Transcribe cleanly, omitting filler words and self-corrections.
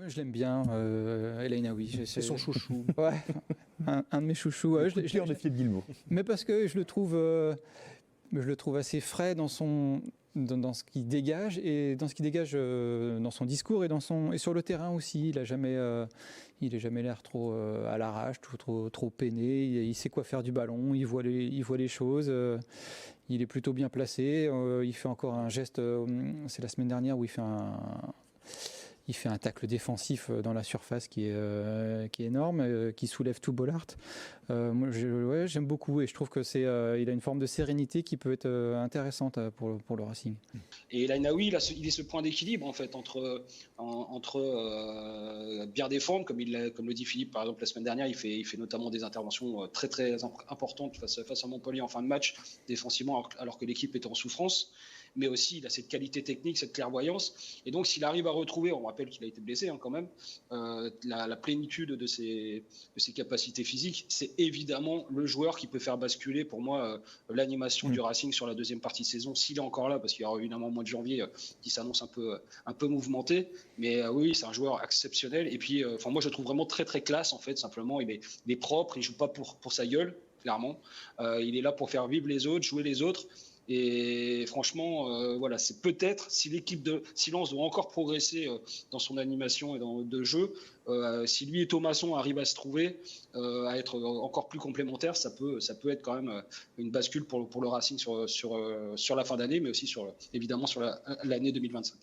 Je l'aime bien, El Ainaoui. C'est son chouchou. Ouais, un de mes chouchous. Je l'ai en défi de Guillemot. Mais parce que je le trouve assez frais dans ce qu'il dégage et dans ce qu'il dégage dans son discours et sur le terrain aussi. Il n'a jamais l'air trop à l'arrache, trop peiné. Il sait quoi faire du ballon, il voit les choses. Il est plutôt bien placé. Il fait encore un geste, c'est la semaine dernière où il fait un tacle défensif dans la surface qui est énorme, qui soulève tout Bollaert. Moi, j'aime beaucoup et je trouve que il a une forme de sérénité qui peut être intéressante pour le Racing. Et El Ainaoui, il est ce point d'équilibre en fait entre bien défendre, comme le dit Philippe par exemple la semaine dernière, il fait notamment des interventions très très importantes face à Montpellier en fin de match défensivement alors que l'équipe était en souffrance. Mais aussi il a cette qualité technique, cette clairvoyance. Et donc s'il arrive à retrouver, on rappelle qu'il a été blessé quand même, la plénitude de ses capacités physiques, c'est évidemment le joueur qui peut faire basculer pour moi l'animation du Racing sur la deuxième partie de saison, s'il est encore là, parce qu'il y aura évidemment un mois de janvier qui s'annonce un peu mouvementé. Mais oui, c'est un joueur exceptionnel. Et puis moi je le trouve vraiment très très classe en fait. Simplement il est propre, il joue pas pour sa gueule, clairement. Il est là pour faire vivre les autres, jouer les autres. Et franchement, voilà, c'est peut-être si l'équipe de Lens doit encore progresser dans son animation et de jeu, si lui et Thomasson arrivent à se trouver, à être encore plus complémentaires, ça peut être quand même une bascule pour le Racing sur la fin d'année, mais aussi évidemment sur l'année 2025.